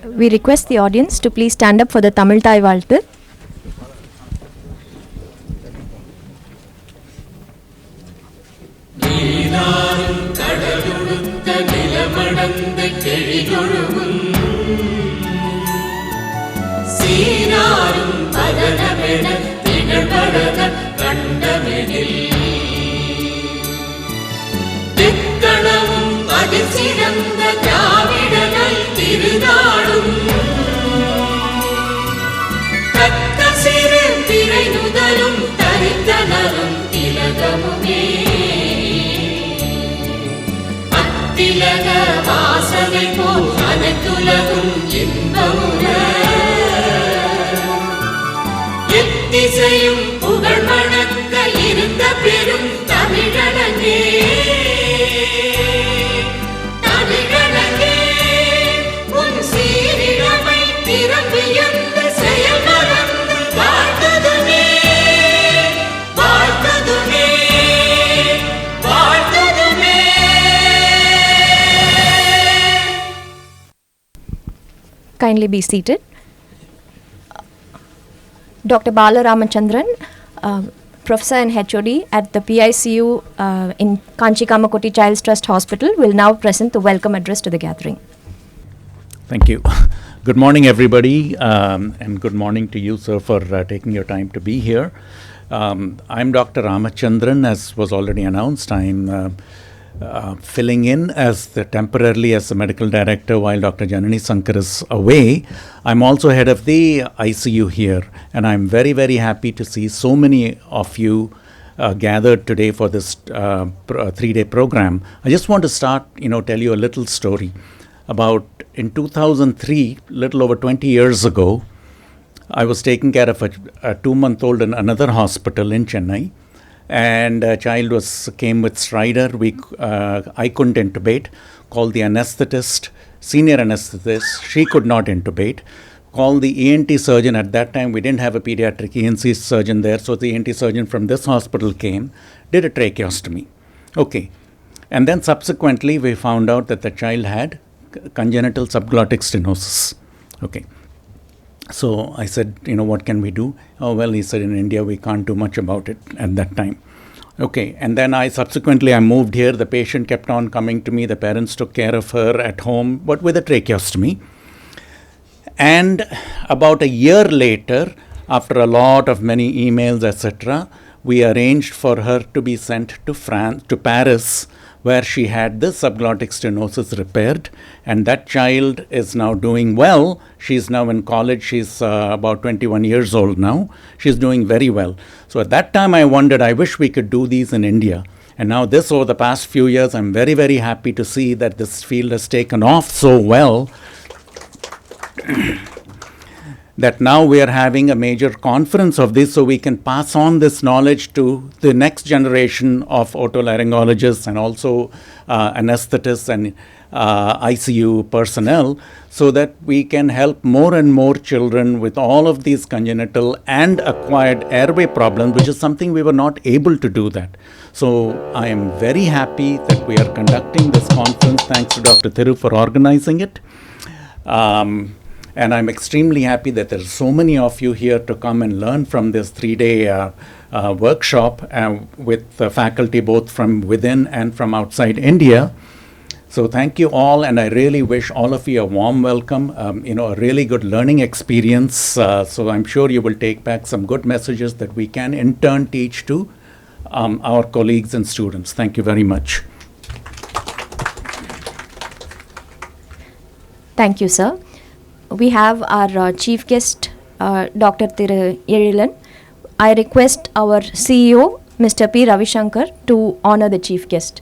We request the audience to please stand up for the Tamil Thai Valthu. Kindly be seated. Dr. Bala Ramachandran, Professor and HOD at the PICU in Kanchi Kamakoti Child's Trust Hospital, will now present the welcome address to the gathering. Thank you. Good morning, everybody, and good morning to you, sir, for taking your time to be here. I'm Dr. Ramachandran, as was already announced. I'm filling in temporarily as the medical director while Dr. Janani Sankar is away. I'm also head of the ICU here, and I'm very, very happy to see so many of you gathered today for this 3-day program. I just want to start, tell you a little story. About in 2003, little over 20 years ago, I was taking care of a 2-month-old in another hospital in Chennai. And a child came with stridor. I couldn't intubate. Called the anesthetist, senior anesthetist. She could not intubate. Called the ENT surgeon. At that time, we didn't have a pediatric ENT surgeon there. So the ENT surgeon from this hospital came, did a tracheostomy. Okay. And then subsequently, we found out that the child had congenital subglottic stenosis. Okay. So I said, what can we do? Oh, well, he said, in India, we can't do much about it at that time. Okay, and then I moved here. The patient kept on coming to me. The parents took care of her at home, but with a tracheostomy. And about a year later, after a lot of many emails, etc., we arranged for her to be sent to Paris, where she had the subglottic stenosis repaired, and that child is now doing well. She's now in college. She's about 21 years old now. She's doing very well. So at that time, I wondered, I wish we could do these in India. And now this, over the past few years, I'm very, very happy to see that this field has taken off so well that now we are having a major conference of this, so we can pass on this knowledge to the next generation of otolaryngologists and also anesthetists and ICU personnel, so that we can help more and more children with all of these congenital and acquired airway problems, which is something we were not able to do that. So I am very happy that we are conducting this conference. Thanks to Dr.Thiru for organizing it. And I'm extremely happy that there are so many of you here to come and learn from this 3-day workshop with faculty both from within and from outside India. So thank you all, and I really wish all of you a warm welcome, a really good learning experience. So I'm sure you will take back some good messages that we can in turn teach to our colleagues and students. Thank you very much. Thank you, sir. We have our chief guest, Dr.Thiru. I request our CEO, Mr. P. Ravishankar, to honor the chief guest.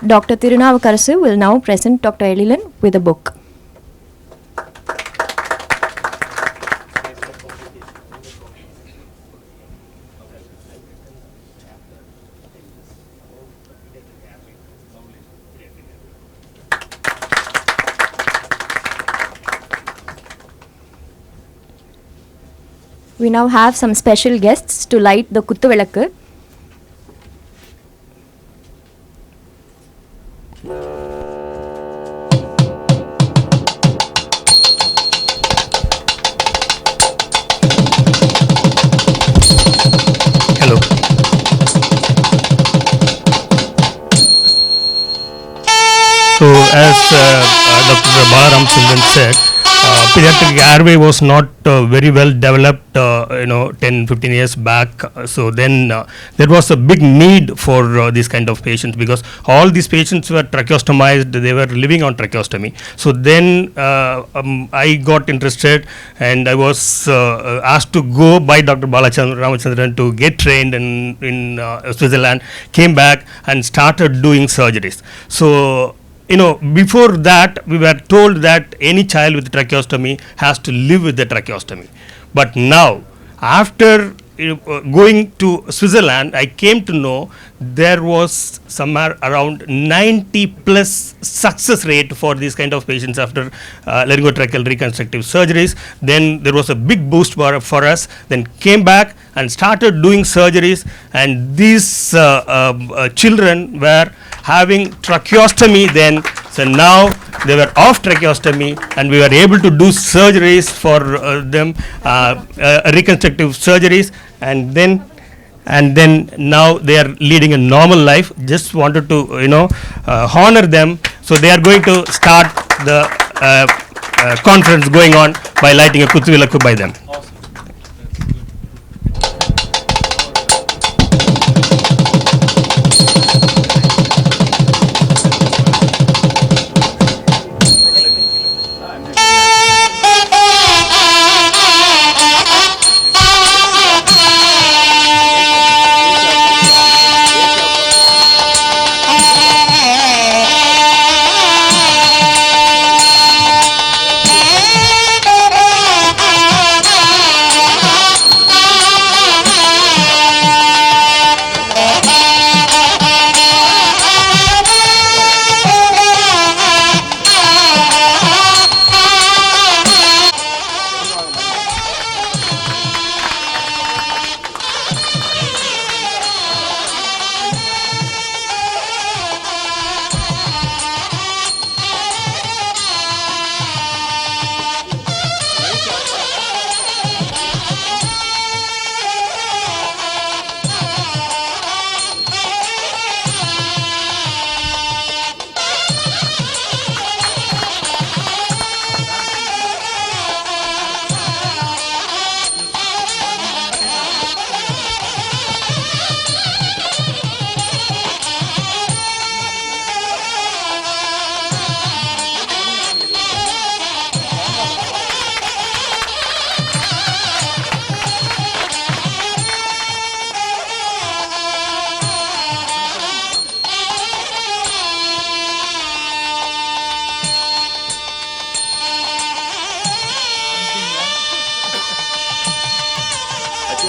Dr. Thiru will now present Dr. Elilan with a book. We now have some special guests to light the Kuttuvilakku. Hello. So, as Dr. Balaram Sundan said, pediatric airway was not very well developed, 10-15 years back. So then there was a big need for these kind of patients, because all these patients were tracheostomized, they were living on tracheostomy. So then I got interested, and I was asked to go by Dr. Ramachandran to get trained in Switzerland, came back and started doing surgeries. So before that, we were told that any child with tracheostomy has to live with the tracheostomy. But now, after going to Switzerland, I came to know there was somewhere around 90 plus success rate for these kind of patients after laryngotracheal reconstructive surgeries. Then there was a big boost for us. Then came back and started doing surgeries, and these children were having tracheostomy then. So now they were off tracheostomy, and we were able to do surgeries for them, reconstructive surgeries, and then now they are leading a normal life. Just wanted to honor them. So they are going to start the conference going on by lighting a Kuttuvilakku by them.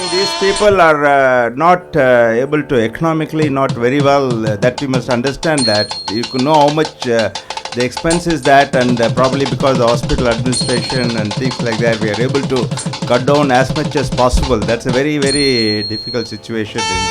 These people are not able to economically, not very well. That we must understand that. You can know how much the expense is that, and probably because the hospital administration and things like that, we are able to cut down as much as possible. That's a very, very difficult situation in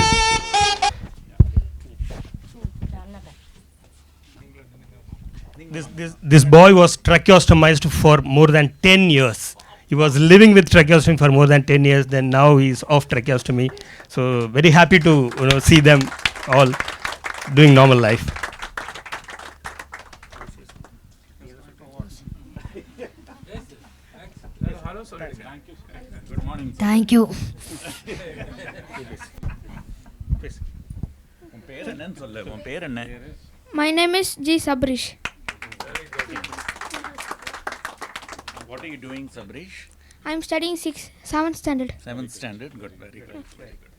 this. This boy was tracheostomized for more than 10 years. He was living with tracheostomy for more than 10 years. Then now he is off tracheostomy. So very happy to see them all doing normal life. Thank you. My name is G. Sabrish. What are you doing, Sabrish? I'm studying 7th standard. 7th standard. Good, very good. Very good.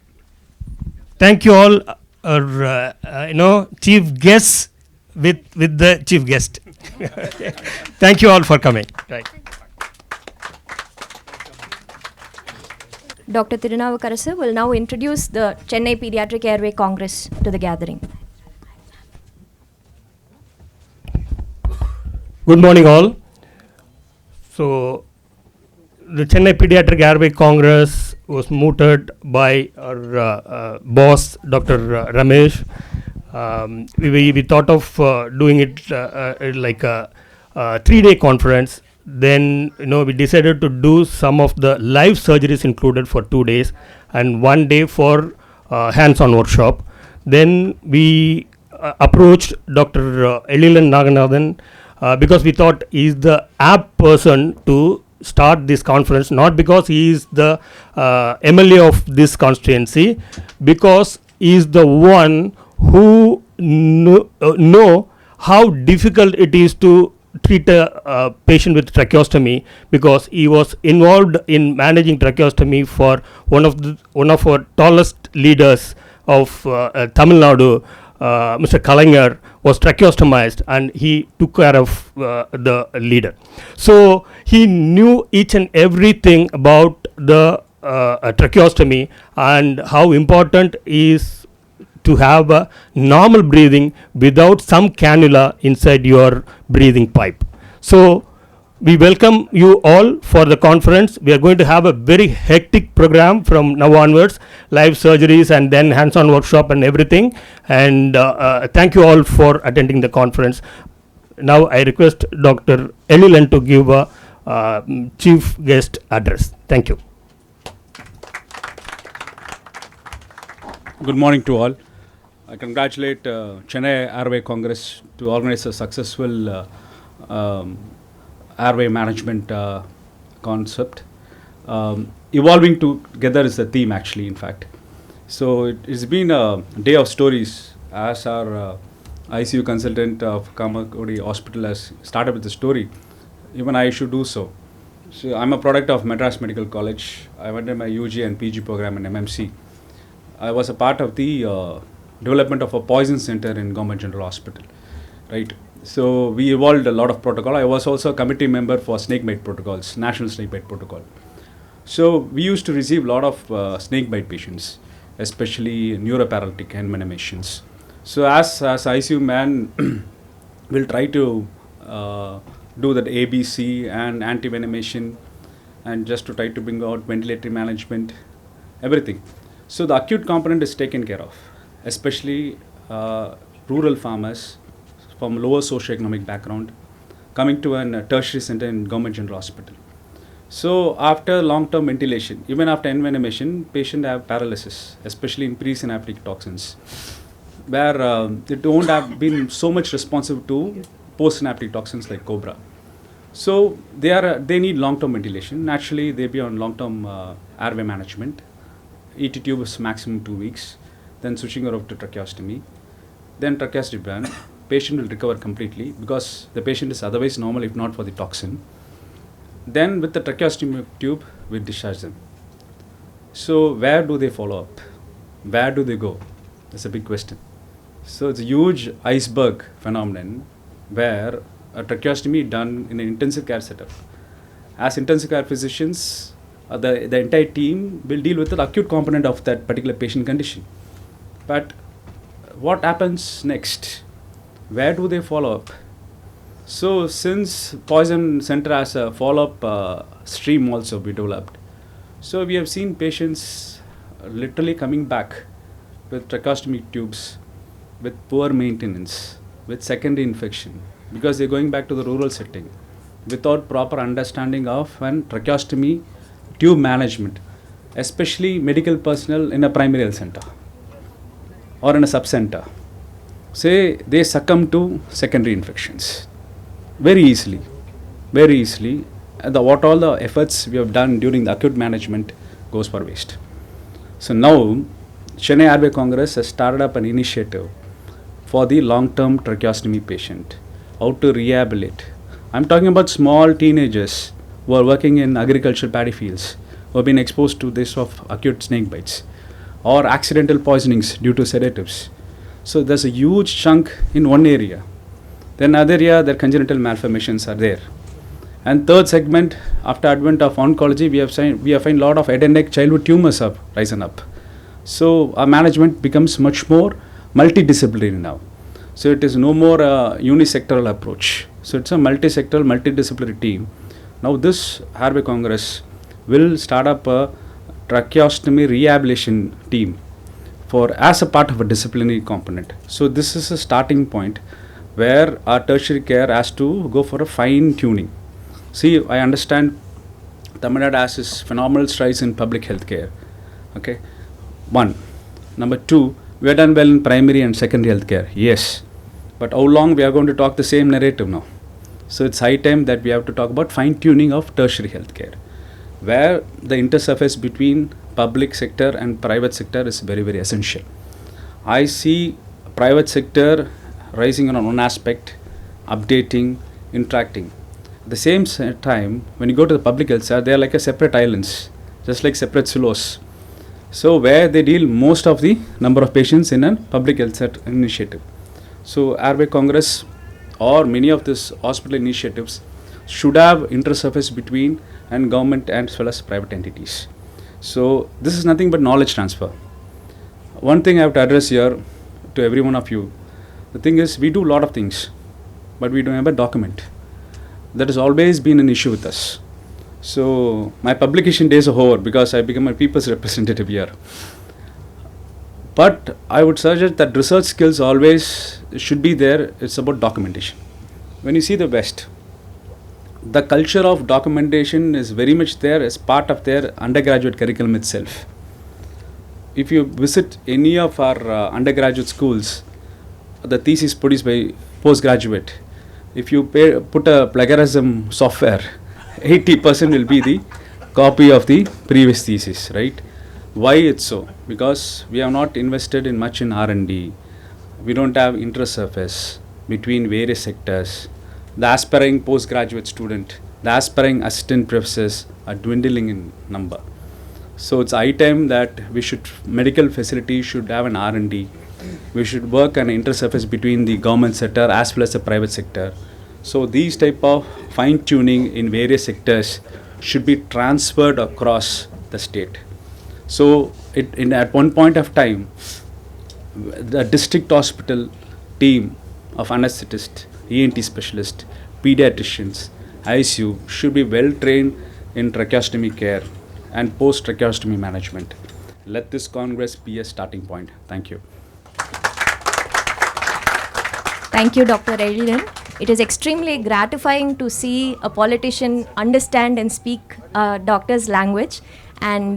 Thank you all, chief guests with the chief guest. Thank you all for coming. Right. Dr. Thiru will now introduce the Chennai Pediatric Airway Congress to the gathering. Good morning all. So the Chennai Pediatric Airway Congress was mooted by our boss, Dr. Ramesh. We thought of doing it like a 3-day conference. Then we decided to do some of the live surgeries included for 2 days and 1 day for hands-on workshop. Then we approached Dr. Elilan Naganathan because we thought he is the apt person to start this conference, not because he is the MLA of this constituency, because he is the one who know how difficult it is to treat a patient with tracheostomy, because he was involved in managing tracheostomy for one of our tallest leaders of Tamil Nadu. Mr. Kalaignar was tracheostomized and he took care of the leader. So he knew each and everything about the tracheostomy and how important is to have a normal breathing without some cannula inside your breathing pipe. So we welcome you all for the conference. We are going to have a very hectic program from now onwards, live surgeries and then hands-on workshop and everything. And thank you all for attending the conference. Now I request Dr. Elilan to give a chief guest address. Thank you. Good morning to all. I congratulate Chennai Airway Congress to organize a successful airway management concept. Evolving together is the theme, actually, in fact. So it's been a day of stories, as our ICU consultant of Kamakodi Hospital has started with the story. Even I should do so. So I'm a product of Madras Medical College. I went in my UG and PG program in MMC. I was a part of the development of a poison center in Government General Hospital, right? So we evolved a lot of protocol. I was also a committee member for snakebite protocols, National Snakebite Protocol. So we used to receive a lot of snakebite patients, especially neuroparalytic envenomations. So as ICU man, we'll try to do that ABC and anti-venomation, and just to try to bring out ventilatory management, everything. So the acute component is taken care of, especially rural farmers from lower socioeconomic background coming to a tertiary center in Government General Hospital. So after long-term ventilation, even after envenomation, patient have paralysis, especially in presynaptic toxins, where they don't have been so much responsive to postsynaptic toxins like cobra. So they need long-term ventilation. Naturally, they be on long-term airway management. ET tube is maximum 2 weeks, then switching over to tracheostomy, then tracheostomy ban. Patient will recover completely because the patient is otherwise normal if not for the toxin. Then with the tracheostomy tube, we discharge them. So where do they follow up? Where do they go? That's a big question. So it's a huge iceberg phenomenon where a tracheostomy done in an intensive care setup. As intensive care physicians, the entire team will deal with the acute component of that particular patient condition. But what happens next? Where do they follow up? So since Poison Center has a follow-up stream also we developed, so we have seen patients literally coming back with tracheostomy tubes, with poor maintenance, with secondary infection, because they're going back to the rural setting without proper understanding of an tracheostomy tube management, especially medical personnel in a primary health center or in a sub-center. Say they succumb to secondary infections very easily. What all the efforts we have done during the acute management goes for waste. So now Chennai Airway Congress has started up an initiative for the long-term tracheostomy patient, how to rehabilitate. I'm talking about small teenagers who are working in agricultural paddy fields, who have been exposed to this of acute snake bites or accidental poisonings due to sedatives. So there's a huge chunk in one area. Then other area, their congenital malformations are there. And third segment, after advent of oncology, we have found a lot of head and neck childhood tumors have risen up. So our management becomes much more multidisciplinary now. So it is no more a unisectoral approach. So it's a multisectoral, multidisciplinary team. Now this Airway Congress will start up a tracheostomy rehabilitation team for as a part of a disciplinary component. So this is a starting point where our tertiary care has to go for a fine tuning. See, I understand Tamil Nadu has this phenomenal strides in public health care. Okay, one. Number two, we are done well in primary and secondary health care. Yes, but how long we are going to talk the same narrative now? So it's high time that we have to talk about fine tuning of tertiary health care, where the intersurface between public sector and private sector is very, very essential. I see private sector rising on one aspect, updating, interacting. At the same time, when you go to the public health sector, they are like a separate islands, just like separate silos. So where they deal most of the number of patients in a public health sector initiative. So Airway Congress or many of these hospital initiatives should have intersurface between and government as well as private entities. So this is nothing but knowledge transfer. One thing I have to address here to every one of you, the thing is we do a lot of things, but we don't have a document. That has always been an issue with us. So my publication days are over because I become a people's representative here. But I would suggest that research skills always should be there. It's about documentation. When you see the West, the culture of documentation is very much there as part of their undergraduate curriculum itself. If you visit any of our undergraduate schools, the thesis produced by postgraduate, if you put a plagiarism software, 80% will be the copy of the previous thesis, right? Why it's so? Because we have not invested in much in R&D. We don't have intersurface between various sectors. The aspiring postgraduate student, the aspiring assistant professors are dwindling in number. So it's high time that medical facilities should have an R&D. We should work on an intersurface between the government sector as well as the private sector. So these type of fine tuning in various sectors should be transferred across the state. So at one point of time, the district hospital team of anesthetists, ENT specialists, pediatricians, ICU should be well trained in tracheostomy care and post tracheostomy management. Let this Congress be a starting point. Thank you. Thank you, Dr. Elidan. It is extremely gratifying to see a politician understand and speak doctor's language. And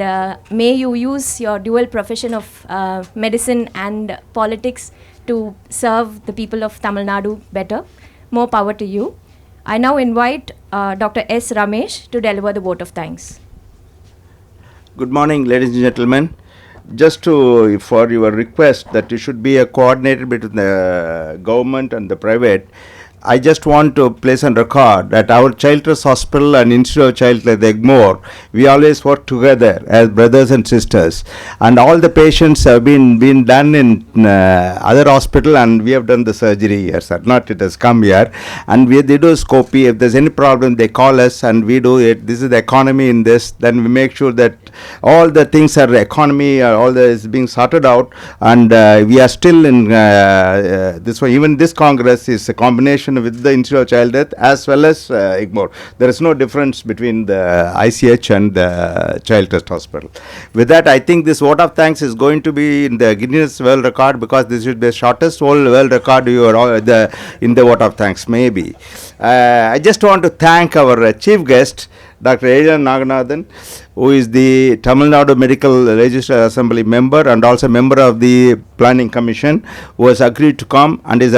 may you use your dual profession of medicine and politics to serve the people of Tamil Nadu better. More power to you. I now invite Dr. S. Ramesh to deliver the vote of thanks. Good morning, ladies and gentlemen. Just for your request that you should be a coordinator between the government and the private, I just want to place on record that our Child Trust Hospital and Institute of Child Care, the Egmore, we always work together as brothers and sisters. And all the patients have been done in other hospital, and we have done the surgery here, sir. Not it has come here. And they do scopy. If there's any problem, they call us and we do it. This is the economy in this. Then we make sure that all the things are economy, all the is being sorted out. And we are still in this one. Even this Congress is a combination with the Institute of Child Death as well as Egmore. There is no difference between the ICH and the Child Trust Hospital. With that, I think this vote of thanks is going to be in the Guinness World Record, because this is the shortest world record in the vote of thanks, maybe. I just want to thank our chief guest, Dr. Elidan Naganathan, who is the Tamil Nadu Medical Legislative Assembly member and also member of the Planning Commission, who has agreed to come and is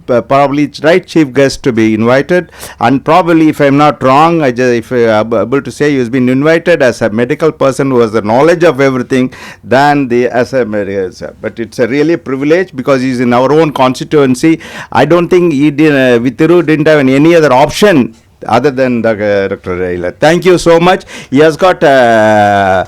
the probably right chief guest to be invited. And probably, if I'm not wrong, if I'm able to say, he has been invited as a medical person who has the knowledge of everything than as a medical. But it's a really privilege because he's in our own constituency. I don't think Thiru didn't have any other option other than Dr. Elidan. Thank you so much. He has got a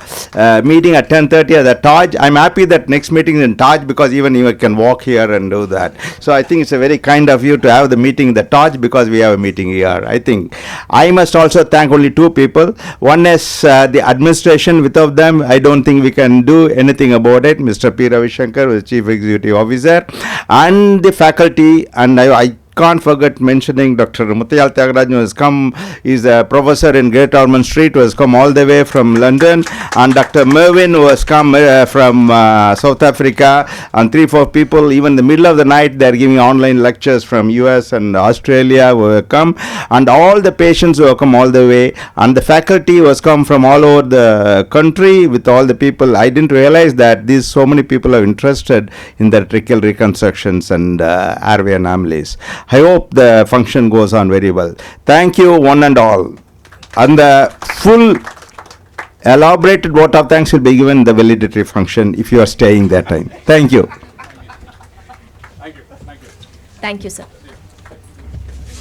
meeting at 10:30 at the Taj. I'm happy that next meeting is in Taj, because even you can walk here and do that. So I think it's a very kind of you to have the meeting in the Taj, because we have a meeting here. I think I must also thank only two people. One is the administration. Without them, I don't think we can do anything about it. Mr. P. Ravishankar, who is Chief Executive Officer, and the faculty. And I can't forget mentioning Dr. Muthayal Tyagarajan, who has come, is a professor in Great Ormond Street, who has come all the way from London, and Dr. Mervyn, who has come from South Africa, and 3-4 people, even in the middle of the night, they are giving online lectures from US and Australia who have come, and all the patients who have come all the way, and the faculty who has come from all over the country with all the people. I didn't realize that these so many people are interested in the tracheal reconstructions and airway anomalies. I hope the function goes on very well. Thank you one and all. And the full elaborated vote of thanks will be given in the validatory function if you are staying that time. Thank you. Thank you, sir.